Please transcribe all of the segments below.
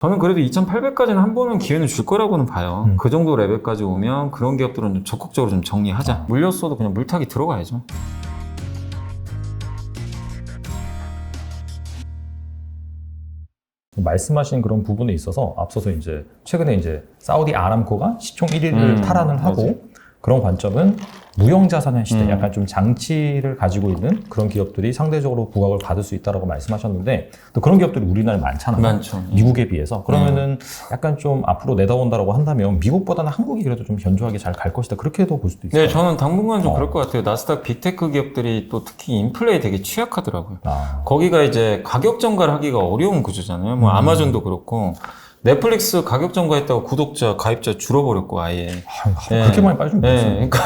저는 그래도 2,800까지는 한 번은 기회는 줄 거라고는 봐요. 그 정도 레벨까지 오면 그런 기업들은 좀 적극적으로 좀 정리하자. 물렸어도 그냥 물타기 들어가야죠. 말씀하신 그런 부분에 있어서 앞서서 이제 최근에 이제 사우디 아람코가 시총 1위를 탈환을 하고 맞아요. 그런 관점은 무형자산의 시대, 약간 좀 장치를 가지고 있는 그런 기업들이 상대적으로 부각을 받을 수 있다라고 말씀하셨는데 또 그런 기업들이 우리나라에 많잖아요. 많죠. 미국에 비해서. 그러면은 약간 좀 앞으로 내다온다라고 한다면 미국보다는 한국이 그래도 좀 견조하게 잘 갈 것이다. 그렇게도 볼 수도 있어요. 네, 저는 당분간 좀 그럴 것 같아요. 나스닥 빅테크 기업들이 또 특히 인플레에 되게 취약하더라고요. 거기가 이제 가격 전가를 하기가 어려운 구조잖아요. 뭐 아마존도 그렇고 넷플릭스 가격 전가했다고 구독자, 가입자 줄어버렸고 아예. 그렇게 많이 빠지면 네, 모르겠어요. 그러니까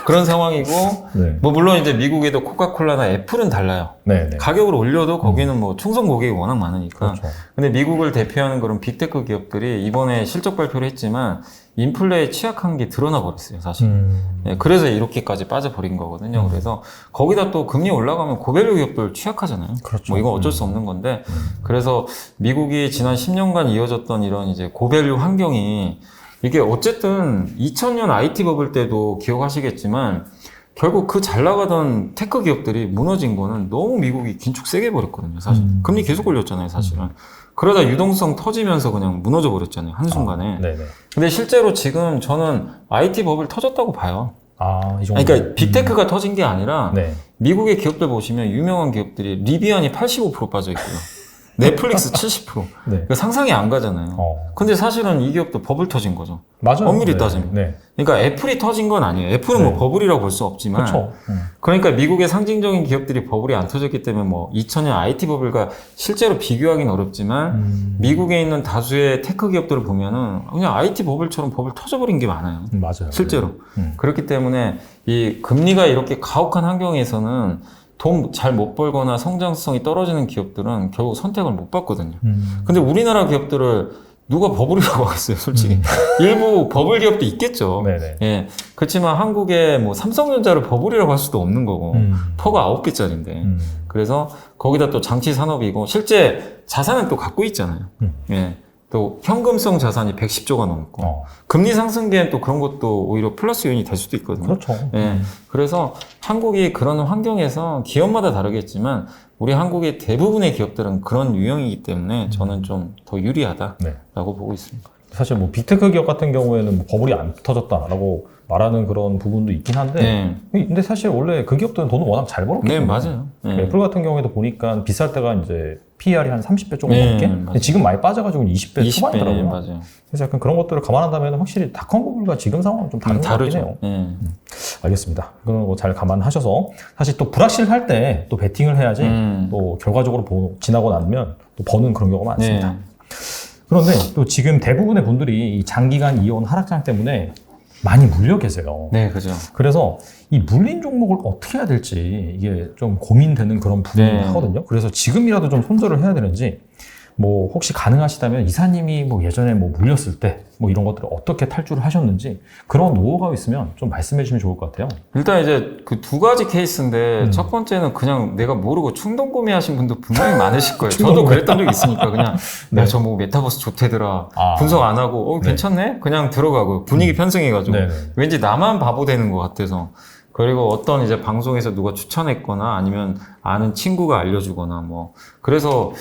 그런 상황이고 네. 뭐 물론 이제 미국에도 코카콜라나 애플은 달라요. 네, 네. 가격을 올려도 거기는 뭐 충성 고객이 워낙 많으니까. 그렇죠. 근데 미국을 대표하는 그런 빅테크 기업들이 이번에 실적 발표를 했지만 인플레에 취약한 게 드러나 버렸어요, 사실. 네, 그래서 이렇게까지 빠져버린 거거든요. 그래서 거기다 또 금리 올라가면 고밸류 기업들 취약하잖아요. 그렇죠. 뭐 이건 어쩔 수 없는 건데. 그래서 미국이 지난 10년간 이어졌던 이런 이제 고밸류 환경이 이게 어쨌든 2000년 IT 버블 때도 기억하시겠지만 결국 그 잘 나가던 테크 기업들이 무너진 거는 너무 미국이 긴축 세게 해버렸거든요, 사실. 금리 계속 올렸잖아요, 사실은. 그러다 유동성 터지면서 그냥 무너져 버렸잖아요, 한순간에. 네네. 근데 실제로 지금 저는 IT 버블 터졌다고 봐요. 이 정도. 그러니까 빅테크가 터진 게 아니라 네. 미국의 기업들 보시면 유명한 기업들이 리비안이 85% 빠져 있고요. 넷플릭스 70%. 네. 그러니까 상상이 안 가잖아요. 근데 사실은 이 기업도 버블 터진 거죠. 맞아요. 엄밀히 네. 따지면. 네. 그러니까 애플이 터진 건 아니에요. 애플은 네. 뭐 버블이라고 볼 수 없지만. 그렇죠. 그러니까 미국의 상징적인 기업들이 버블이 안 터졌기 때문에 뭐 2000년 IT 버블과 실제로 비교하기는 어렵지만 미국에 있는 다수의 테크 기업들을 보면은 그냥 IT 버블처럼 버블 터져버린 게 많아요. 맞아요. 실제로. 그렇기 때문에 이 금리가 이렇게 가혹한 환경에서는 돈 잘 못 벌거나 성장성이 떨어지는 기업들은 결국 선택을 못 받거든요. 근데 우리나라 기업들을 누가 버블이라고 하겠어요, 솔직히. 일부 버블 기업도 있겠죠. 네네. 예. 그렇지만 한국에 뭐 삼성전자를 버블이라고 할 수도 없는 거고, 퍼가 9개짜리인데. 그래서 거기다 또 장치 산업이고, 실제 자산은 또 갖고 있잖아요. 예. 또 현금성 자산이 110조가 넘고, 금리 상승기엔 또 그런 것도 오히려 플러스 요인이 될 수도 있거든요. 그렇죠. 예. 그래서 한국이 그런 환경에서 기업마다 다르겠지만 우리 한국의 대부분의 기업들은 그런 유형이기 때문에 저는 좀 더 유리하다라고 네. 보고 있습니다. 사실 뭐 빅테크 기업 같은 경우에는 뭐 버블이 안 터졌다라고 말하는 그런 부분도 있긴 한데, 근데 사실 원래 그 기업들은 돈을 워낙 잘 벌었기 네, 때문에. 맞아요. 네. 애플 같은 경우에도 보니까 비쌀 때가 이제 PER이 한 30배 조금 네, 넘게. 맞아요. 근데 지금 많이 빠져가지고 20배 초반이더라고요. 맞아요. 그래서 약간 그런 것들을 감안한다면 확실히 닷컴 버블과 지금 상황은 좀 다른 것 같긴 다르죠. 해요. 네. 알겠습니다. 그런 거 잘 감안하셔서 사실 또 불확실할 때 또 베팅을 해야지 또 결과적으로 지나고 나면 또 버는 그런 경우가 많습니다. 네. 그런데 또 지금 대부분의 분들이 이 장기간 이어온 하락장 때문에 많이 물려 계세요. 네, 그죠. 그래서 이 물린 종목을 어떻게 해야 될지 이게 좀 고민되는 그런 부분이 네. 하거든요. 그래서 지금이라도 좀 손절을 해야 되는지 뭐 혹시 가능하시다면 이사님이 뭐 예전에 뭐 물렸을 때 뭐 이런 것들을 어떻게 탈출을 하셨는지 그런 노하우가 있으면 좀 말씀해 주시면 좋을 것 같아요. 일단 이제 그 두 가지 케이스인데 첫 번째는 그냥 내가 모르고 충동 구매하신 분도 분명히 많으실 거예요. 저도 그랬던 적이 있으니까 그냥 네. 저 뭐 메타버스 좋대더라. 아. 분석 안 하고 네. 괜찮네? 그냥 들어가고 분위기 편승해가지고 네네. 왠지 나만 바보 되는 것 같아서 그리고 어떤 이제 방송에서 누가 추천했거나 아니면 아는 친구가 알려주거나 뭐 그래서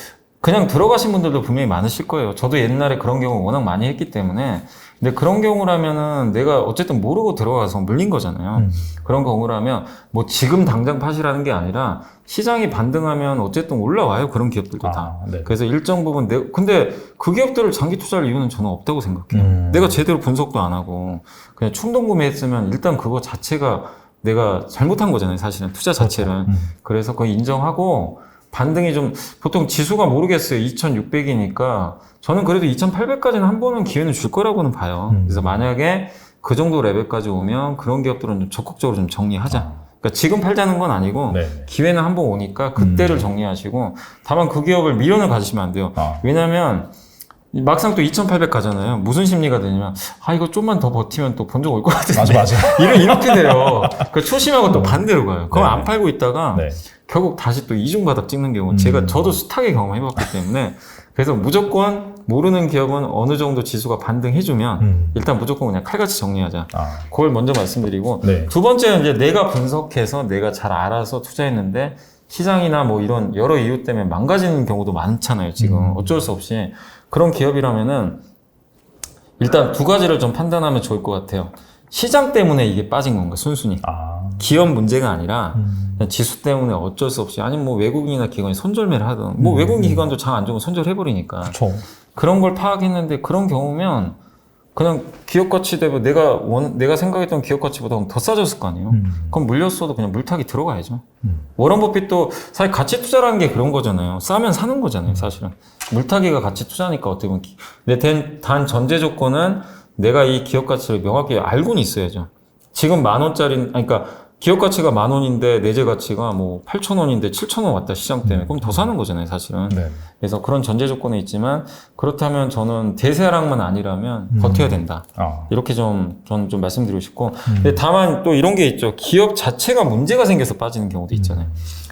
그냥 들어가신 분들도 분명히 많으실 거예요. 저도 옛날에 그런 경우 워낙 많이 했기 때문에. 근데 그런 경우라면은 내가 어쨌든 모르고 들어가서 물린 거잖아요. 그런 경우라면 뭐 지금 당장 파시라는 게 아니라 시장이 반등하면 어쨌든 올라와요. 그런 기업들도 다. 네. 그래서 일정 부분 근데 그 기업들을 장기 투자할 이유는 저는 없다고 생각해요. 내가 제대로 분석도 안 하고 그냥 충동 구매했으면 일단 그거 자체가 내가 잘못한 거잖아요. 사실은 투자 자체를. 그래서 그거 인정하고 반등이 좀 보통 지수가 모르겠어요. 2600이니까 저는 그래도 2800까지는 한 번은 기회는 줄 거라고는 봐요. 그래서 만약에 그 정도 레벨까지 오면 그런 기업들은 좀 적극적으로 좀 정리하자. 그러니까 지금 팔자는 건 아니고 네. 기회는 한 번 오니까 그때를 정리하시고 다만 그 기업을 미련을 가지시면 안 돼요. 왜냐면 막상 또 2800 가잖아요. 무슨 심리가 되냐면 이거 좀만 더 버티면 또 본적 올 것 같은데. 맞아. 이렇게 돼요. 그 초심하고 또 반대로 가요. 그럼 네. 안 팔고 있다가 네. 결국 다시 또 이중바닥 찍는 경우 저도 숱하게 경험해봤기 때문에 그래서 무조건 모르는 기업은 어느 정도 지수가 반등해주면 일단 무조건 그냥 칼같이 정리하자. 그걸 먼저 말씀드리고 네. 두 번째는 이제 내가 분석해서 내가 잘 알아서 투자했는데 시장이나 뭐 이런 여러 이유 때문에 망가지는 경우도 많잖아요. 지금 어쩔 수 없이 그런 기업이라면은 일단 두 가지를 좀 판단하면 좋을 것 같아요. 시장 때문에 이게 빠진 건가 순순히 기업 문제가 아니라 그냥 지수 때문에 어쩔 수 없이 아니면 뭐 외국인이나 기관이 손절매를 하든 뭐 외국인 기관도 장 안 좋으면 손절해버리니까 그렇죠. 그런 걸 파악했는데 그런 경우면 그냥 기업 가치 대비 내가 생각했던 기업 가치보다 더 싸졌을 거 아니에요. 그럼 물렸어도 그냥 물타기 들어가야죠. 워런 버핏도 사실 가치 투자라는 게 그런 거잖아요. 싸면 사는 거잖아요, 사실은. 물타기가 가치 투자니까 어떻게 보면. 근데 단 전제 조건은 내가 이 기업 가치를 명확히 알고는 있어야죠. 지금 10,000원짜리, 그러니까 기업 가치가 10,000원인데 내재 가치가 뭐 8,000원인데 7,000원 왔다 시장 때문에 그럼 더 사는 거잖아요, 사실은. 네. 그래서 그런 전제 조건이 있지만 그렇다면 저는 대세하락만 아니라면 버텨야 된다. 이렇게 저는 좀 말씀드리고 싶고. 근데 다만 또 이런 게 있죠. 기업 자체가 문제가 생겨서 빠지는 경우도 있잖아요.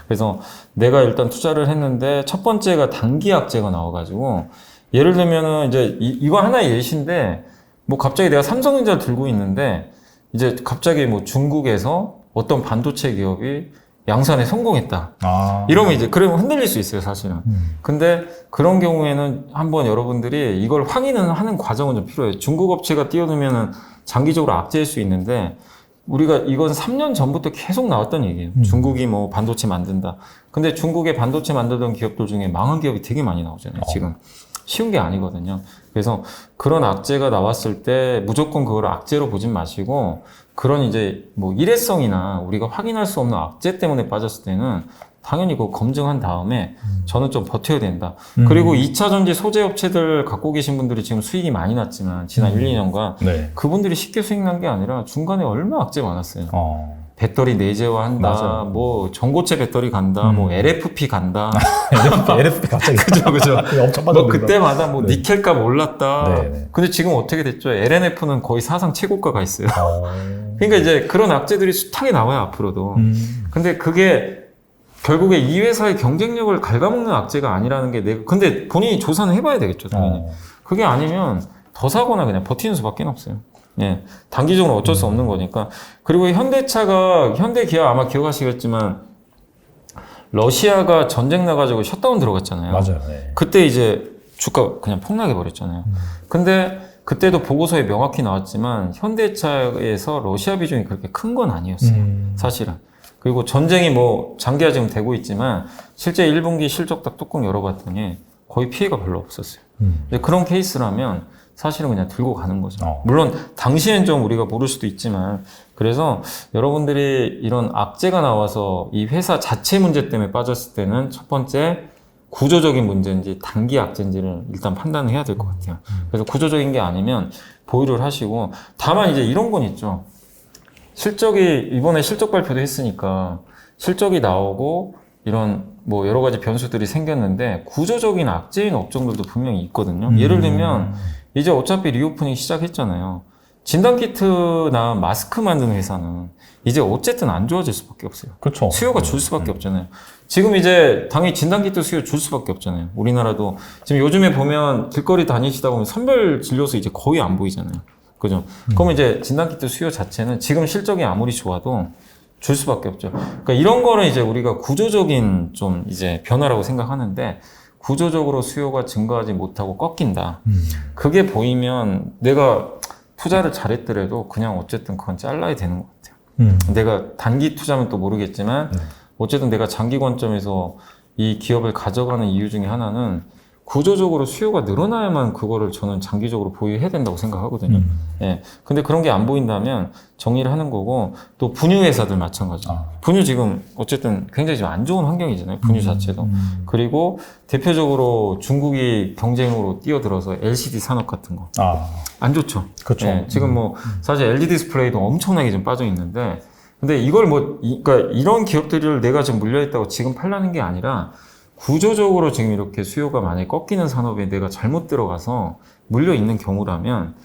그래서 내가 일단 투자를 했는데 첫 번째가 단기 악재가 나와가지고 예를 들면은 이제 이거 하나의 예시인데 뭐 갑자기 내가 삼성전자를 들고 있는데 이제 갑자기 뭐 중국에서 어떤 반도체 기업이 양산에 성공했다. 이러면 이제 그러면 흔들릴 수 있어요, 사실은. 근데 그런 경우에는 한번 여러분들이 이걸 확인은 하는 과정은 좀 필요해요. 중국 업체가 뛰어들면은 장기적으로 악재일 수 있는데 우리가 이건 3년 전부터 계속 나왔던 얘기예요. 중국이 뭐 반도체 만든다. 근데 중국의 반도체 만들던 기업들 중에 망한 기업이 되게 많이 나오잖아요, 지금. 쉬운 게 아니거든요. 그래서 그런 악재가 나왔을 때 무조건 그걸 악재로 보진 마시고 그런 이제 뭐 일회성이나 우리가 확인할 수 없는 악재 때문에 빠졌을 때는 당연히 그거 검증한 다음에 저는 좀 버텨야 된다. 그리고 2차 전지 소재 업체들 갖고 계신 분들이 지금 수익이 많이 났지만 지난 1, 2년간 네. 그분들이 쉽게 수익 난 게 아니라 중간에 얼마나 악재 많았어요. 배터리 내재화한다, 맞아요. 뭐 전고체 배터리 간다, 뭐 LFP 간다. LFP 갑자기. 그죠. 엄청 뭐 빠졌는데. 그때마다 뭐 네. 니켈값 올랐다. 네. 근데 지금 어떻게 됐죠? LNF는 거의 사상 최고가가 있어요. 그러니까 이제 그런 악재들이 숱하게 나와요, 앞으로도. 근데 그게 결국에 이 회사의 경쟁력을 갉아먹는 악재가 아니라는 게 근데 본인이 조사는 해봐야 되겠죠, 당연히. 그게 아니면 더 사거나 그냥 버티는 수밖에 없어요. 예. 단기적으로 어쩔 수 없는 거니까. 그리고 현대기아 아마 기억하시겠지만, 러시아가 전쟁 나가지고 셧다운 들어갔잖아요. 맞아요. 네. 그때 이제 주가 그냥 폭락해 버렸잖아요. 근데 그때도 보고서에 명확히 나왔지만, 현대차에서 러시아 비중이 그렇게 큰 건 아니었어요. 사실은. 그리고 전쟁이 뭐 장기화 지금 되고 있지만, 실제 1분기 실적 딱 뚜껑 열어봤더니 거의 피해가 별로 없었어요. 그런 케이스라면, 사실은 그냥 들고 가는 거죠. 물론 당시엔 좀 우리가 모를 수도 있지만 그래서 여러분들이 이런 악재가 나와서 이 회사 자체 문제 때문에 빠졌을 때는 첫 번째 구조적인 문제인지 단기 악재인지를 일단 판단을 해야 될 것 같아요. 그래서 구조적인 게 아니면 보유를 하시고 다만 이제 이런 건 있죠. 이번에 실적 발표도 했으니까 실적이 나오고 이런 뭐 여러 가지 변수들이 생겼는데 구조적인 악재인 업종들도 분명히 있거든요. 예를 들면 이제 어차피 리오프닝 시작했잖아요. 진단키트나 마스크 만드는 회사는 이제 어쨌든 안 좋아질 수밖에 없어요. 그렇죠. 수요가 줄 수밖에 없잖아요. 지금 이제 당연히 진단키트 수요 줄 수밖에 없잖아요. 우리나라도 지금 요즘에 보면 길거리 다니시다 보면 선별 진료소 이제 거의 안 보이잖아요. 그죠? 그러면 이제 진단키트 수요 자체는 지금 실적이 아무리 좋아도 줄 수밖에 없죠. 그러니까 이런 거는 이제 우리가 구조적인 좀 이제 변화라고 생각하는데 구조적으로 수요가 증가하지 못하고 꺾인다. 그게 보이면 내가 투자를 잘했더라도 그냥 어쨌든 그건 잘라야 되는 것 같아요. 내가 단기 투자면 또 모르겠지만 어쨌든 내가 장기 관점에서 이 기업을 가져가는 이유 중에 하나는 구조적으로 수요가 늘어나야만 그거를 저는 장기적으로 보유해야 된다고 생각하거든요. 예. 근데 그런 게 안 보인다면 정리를 하는 거고, 또 분유 회사들 마찬가지죠. 분유 지금 어쨌든 굉장히 지금 안 좋은 환경이잖아요. 분유 자체도. 그리고 대표적으로 중국이 경쟁으로 뛰어들어서 LCD 산업 같은 거. 안 좋죠. 그렇죠. 예. 지금 뭐 사실 LED 디스플레이도 엄청나게 좀 빠져 있는데, 근데 이걸 그러니까 이런 기업들을 내가 지금 물려있다고 지금 팔라는 게 아니라 구조적으로 지금 이렇게 수요가 많이 꺾이는 산업에 내가 잘못 들어가서 물려 있는 경우라면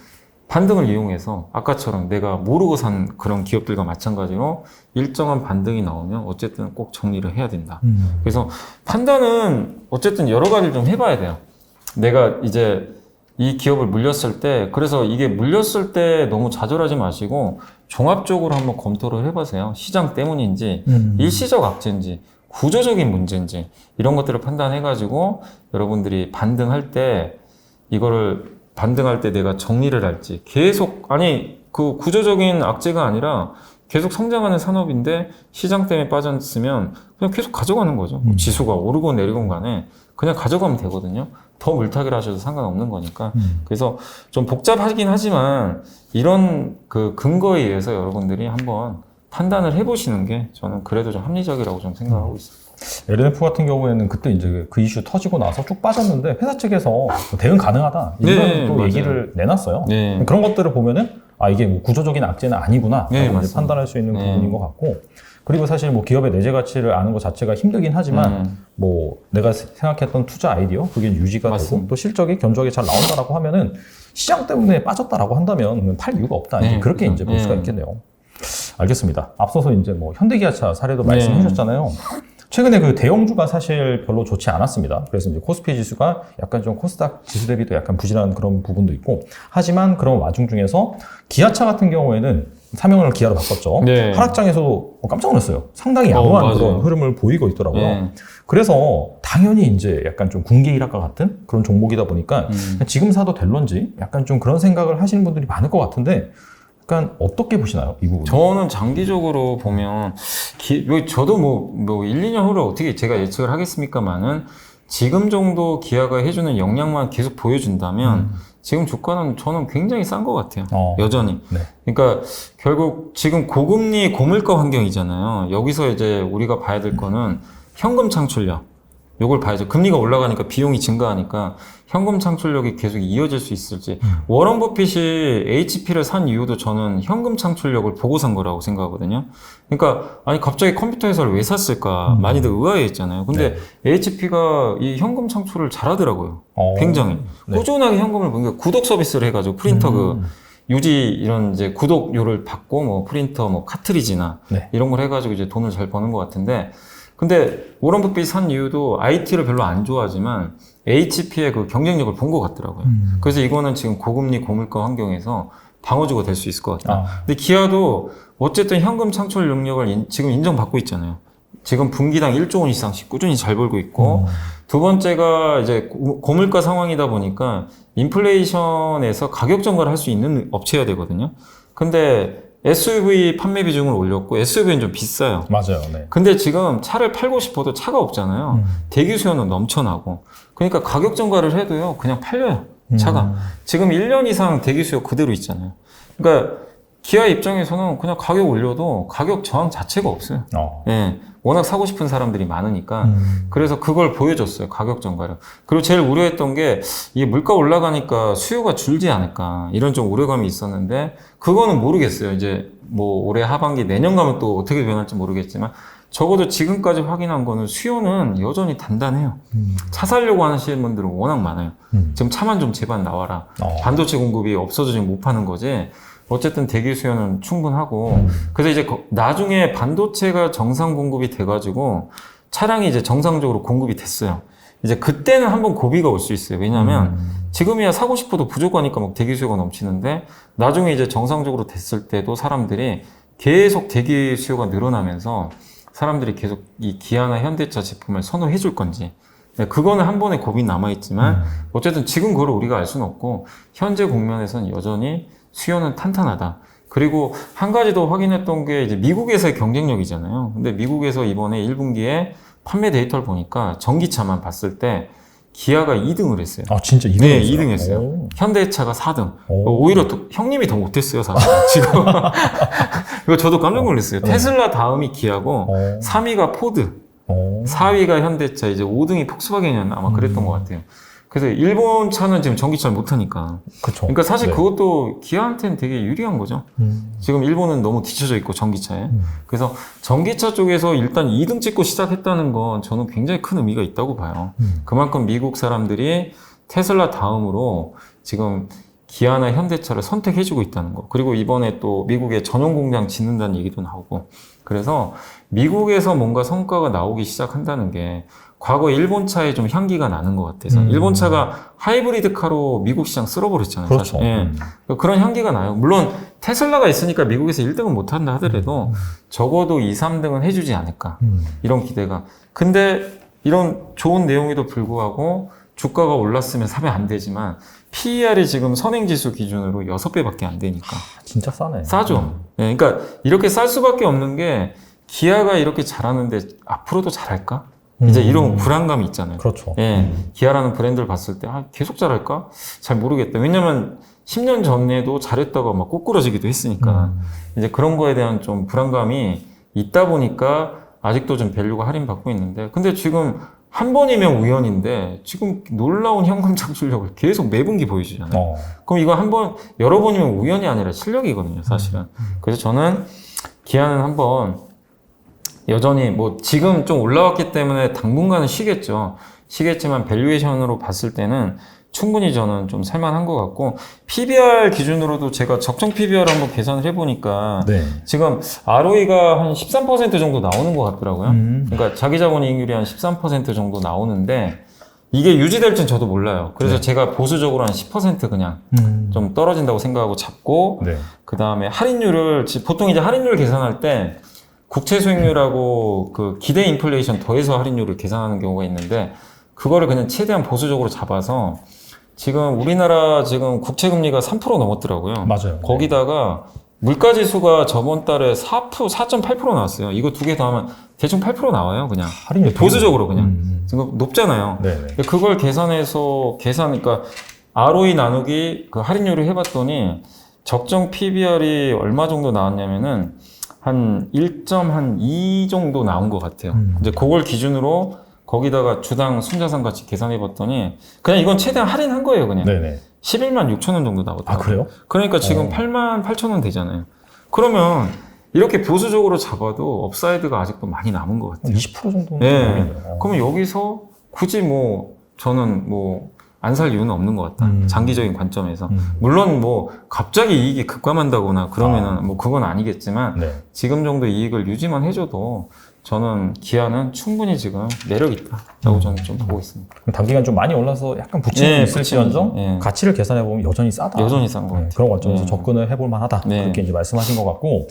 반등을 이용해서 아까처럼 내가 모르고 산 그런 기업들과 마찬가지로 일정한 반등이 나오면 어쨌든 꼭 정리를 해야 된다. 그래서 판단은 어쨌든 여러 가지를 좀 해봐야 돼요. 내가 이제 이 기업을 물렸을 때, 그래서 이게 물렸을 때 너무 좌절하지 마시고 종합적으로 한번 검토를 해보세요. 시장 때문인지, 일시적 악재인지, 구조적인 문제인지 이런 것들을 판단해가지고 여러분들이 반등할 때 이거를 반등할 때 내가 정리를 할지 계속 아니 그 구조적인 악재가 아니라 계속 성장하는 산업인데 시장 때문에 빠졌으면 그냥 계속 가져가는 거죠. 지수가 오르건 내리건 간에 그냥 가져가면 되거든요. 더 물타기를 하셔도 상관없는 거니까. 그래서 좀 복잡하긴 하지만 이런 그 근거에 의해서 여러분들이 한번 판단을 해보시는 게 저는 그래도 좀 합리적이라고 좀 생각하고 있습니다. LNF 같은 경우에는 그때 이제 그 이슈 터지고 나서 쭉 빠졌는데 회사 측에서 대응 가능하다 이런 네, 또 맞아요. 얘기를 내놨어요. 네. 그런 것들을 보면은 아 이게 뭐 구조적인 악재는 아니구나 네, 라고 이제 판단할 수 있는 네. 부분인 것 같고 그리고 사실 뭐 기업의 내재 가치를 아는 것 자체가 힘들긴 하지만 뭐 내가 생각했던 투자 아이디어 그게 유지가 맞습니다. 되고 또 실적이 견조하게 잘 나온다라고 하면은 시장 때문에 빠졌다라고 한다면 팔 이유가 없다 이제 네, 그렇게 그렇죠. 이제 볼 수가 네. 있겠네요. 알겠습니다. 앞서서 이제 뭐 현대기아차 사례도 말씀해 네. 주셨잖아요. 최근에 그 대형주가 사실 별로 좋지 않았습니다. 그래서 이제 코스피 지수가 약간 좀 코스닥 지수 대비도 약간 부진한 그런 부분도 있고 하지만 그런 와중 중에서 기아차 같은 경우에는 사명을 기아로 바꿨죠. 네. 하락장에서도 깜짝 놀랐어요. 상당히 양호한 맞아요. 그런 흐름을 보이고 있더라고요. 네. 그래서 당연히 이제 약간 좀 군계 일학과 같은 그런 종목이다 보니까 지금 사도 될런지 약간 좀 그런 생각을 하시는 분들이 많을 것 같은데 약간 어떻게 보시나요? 이 부분? 저는 장기적으로 보면 저도 뭐 1, 2년 후를 어떻게 제가 예측을 하겠습니까만은 지금 정도 기아가 해주는 역량만 계속 보여준다면 지금 주가는 저는 굉장히 싼 것 같아요. 여전히. 네. 그러니까 결국 지금 고금리 고물가 환경이잖아요. 여기서 이제 우리가 봐야 될 거는 현금 창출력. 요걸 봐야죠. 금리가 올라가니까 비용이 증가하니까 현금 창출력이 계속 이어질 수 있을지. 워런 버핏이 HP를 산 이유도 저는 현금 창출력을 보고 산 거라고 생각하거든요. 그러니까 아니 갑자기 컴퓨터 회사를 왜 샀을까 많이들 의아해했잖아요. 근데 HP가 이 현금 창출을 잘하더라고요. 굉장히 네. 꾸준하게 현금을 보니까 구독 서비스를 해가지고 프린터 그 유지 이런 이제 구독료를 받고 뭐 프린터 뭐 카트리지나 네. 이런 걸 해가지고 이제 돈을 잘 버는 것 같은데. 근데 워런 버핏이 산 이유도 IT를 별로 안 좋아하지만 HP의 그 경쟁력을 본 것 같더라고요. 그래서 이거는 지금 고금리 고물가 환경에서 방어주가 될 수 있을 것 같다. 근데 기아도 어쨌든 현금 창출 능력을 지금 인정받고 있잖아요. 지금 분기당 1조 원 이상씩 꾸준히 잘 벌고 있고 두 번째가 이제 고물가 상황이다 보니까 인플레이션에서 가격 전가를 할 수 있는 업체여야 되거든요. 근데 SUV 판매 비중을 올렸고 SUV는 좀 비싸요. 맞아요. 네. 근데 지금 차를 팔고 싶어도 차가 없잖아요. 대기 수요는 넘쳐나고. 그러니까 가격 전가를 해도요. 그냥 팔려요. 차가. 지금 1년 이상 대기 수요 그대로 있잖아요. 그러니까 기아 입장에서는 그냥 가격 올려도 가격 저항 자체가 없어요. 예. 워낙 사고 싶은 사람들이 많으니까. 그래서 그걸 보여줬어요. 가격 전가를. 그리고 제일 우려했던 게 이게 물가 올라가니까 수요가 줄지 않을까. 이런 좀 우려감이 있었는데 그거는 모르겠어요. 이제 뭐 올해 하반기 내년 가면 또 어떻게 변할지 모르겠지만 적어도 지금까지 확인한 거는 수요는 여전히 단단해요. 차 사려고 하시는 분들은 워낙 많아요. 지금 차만 좀 제발 나와라. 반도체 공급이 없어서 지금 못 파는 거지. 어쨌든 대기 수요는 충분하고 그래서 이제 나중에 반도체가 정상 공급이 돼가지고 차량이 이제 정상적으로 공급이 됐어요. 이제 그때는 한번 고비가 올 수 있어요. 왜냐하면 지금이야 사고 싶어도 부족하니까 막 대기 수요가 넘치는데 나중에 이제 정상적으로 됐을 때도 사람들이 계속 대기 수요가 늘어나면서 사람들이 계속 이 기아나 현대차 제품을 선호해 줄 건지 그거는 한 번의 고민이 남아있지만 어쨌든 지금 그걸 우리가 알 수는 없고 현재 국면에서는 여전히 수요는 탄탄하다. 그리고 한 가지 더 확인했던 게 이제 미국에서의 경쟁력이잖아요. 근데 미국에서 이번에 1분기에 판매 데이터를 보니까 전기차만 봤을 때 기아가 2등을 했어요. 진짜 2등? 네, 2등 했어요. 현대차가 4등. 오히려 형님이 더 못했어요, 사실. 지금. 이거 저도 깜짝 놀랐어요. 테슬라 다음이 기아고, 3위가 포드, 4위가 현대차, 이제 5등이 폭스바겐이었나 아마 그랬던 것 같아요. 그래서 일본 차는 지금 전기차를 못하니까. 그쵸. 그러니까 사실 네. 그것도 기아한테는 되게 유리한 거죠. 지금 일본은 너무 뒤쳐져 있고 전기차에. 그래서 전기차 쪽에서 일단 2등 찍고 시작했다는 건 저는 굉장히 큰 의미가 있다고 봐요. 그만큼 미국 사람들이 테슬라 다음으로 지금 기아나 현대차를 선택해주고 있다는 거. 그리고 이번에 또 미국에 전용 공장 짓는다는 얘기도 나오고. 그래서 미국에서 뭔가 성과가 나오기 시작한다는 게 과거 일본 차에 좀 향기가 나는 것 같아서 일본 차가 하이브리드 카로 미국 시장 쓸어버렸잖아요. 그렇죠. 사실. 예. 그런 향기가 나요. 물론 테슬라가 있으니까 미국에서 1등은 못한다 하더라도 적어도 2, 3등은 해주지 않을까. 이런 기대가. 근데 이런 좋은 내용에도 불구하고 주가가 올랐으면 사면 안 되지만 PER이 지금 선행지수 기준으로 6배밖에 안 되니까. 진짜 싸네. 싸죠. 예, 그러니까 이렇게 쌀 수밖에 없는 게 기아가 이렇게 잘하는데 앞으로도 잘할까? 이제 이런 불안감이 있잖아요. 그렇죠. 예, 기아라는 브랜드를 봤을 때 계속 잘할까? 잘 모르겠다. 왜냐면 10년 전에도 잘했다가 막 꼬꾸라지기도 했으니까 이제 그런 거에 대한 좀 불안감이 있다 보니까 아직도 좀 밸류가 할인받고 있는데 근데 지금 한 번이면 우연인데 지금 놀라운 현금 창출력을 계속 매분기 보여주잖아요. 그럼 이거 한 번, 여러 번이면 우연이 아니라 실력이거든요, 사실은. 그래서 저는 기아는 한번 여전히 뭐 지금 좀 올라왔기 때문에 당분간은 쉬겠지만 밸류에이션으로 봤을 때는 충분히 저는 좀 살만한 것 같고 PBR 기준으로도 제가 적정 PBR 한번 계산을 해보니까 네. 지금 ROE가 한 13% 정도 나오는 것 같더라고요. 그러니까 자기자본이익률이 한 13% 정도 나오는데 이게 유지될지는 저도 몰라요. 그래서 네. 제가 보수적으로 한 10% 그냥 좀 떨어진다고 생각하고 잡고 네. 그 다음에 할인율을 보통 이제 할인율 계산할 때 국채 수익률하고 그 기대 인플레이션 더해서 할인율을 계산하는 경우가 있는데 그거를 그냥 최대한 보수적으로 잡아서 지금 우리나라 지금 국채 금리가 3% 넘었더라고요. 맞아요. 거기다가 물가 지수가 저번 달에 4.8% 나왔어요. 이거 두 개 더하면 대충 8% 나와요, 그냥. 할인이 보수적으로 그냥. 지금 높잖아요. 네네. 근데 그걸 그러니까 ROE 나누기 그 할인율을 해봤더니 적정 PBR이 얼마 정도 나왔냐면은 한 1.2 정도 나온 것 같아요. 이제 그걸 기준으로 거기다가 주당 순자산 같이 계산해 봤더니 그냥 이건 최대한 할인한 거예요, 그냥. 네네. 11만 6천 원 정도 나왔더라고요. 아, 그래요? 그러니까 지금 8만 8천 원 되잖아요. 그러면 이렇게 보수적으로 잡아도 업사이드가 아직도 많이 남은 것 같아요. 20% 정도는 네. 모르겠네요. 그러면 여기서 굳이 뭐 저는 뭐 안 살 이유는 없는 것 같다. 장기적인 관점에서. 물론 뭐 갑자기 이익이 급감한다거나 그러면은 뭐 그건 아니겠지만 네. 지금 정도 이익을 유지만 해줘도 저는 기아는 충분히 지금 매력 있다라고 저는 좀 보고 있습니다. 단기간 좀 많이 올라서 약간 부침이 네, 있을지언정 네. 가치를 계산해 보면 여전히 싸다. 여전히 싼 것 같아요. 그런 관점에서 네. 접근을 해볼 만하다. 네. 그렇게 이제 말씀하신 것 같고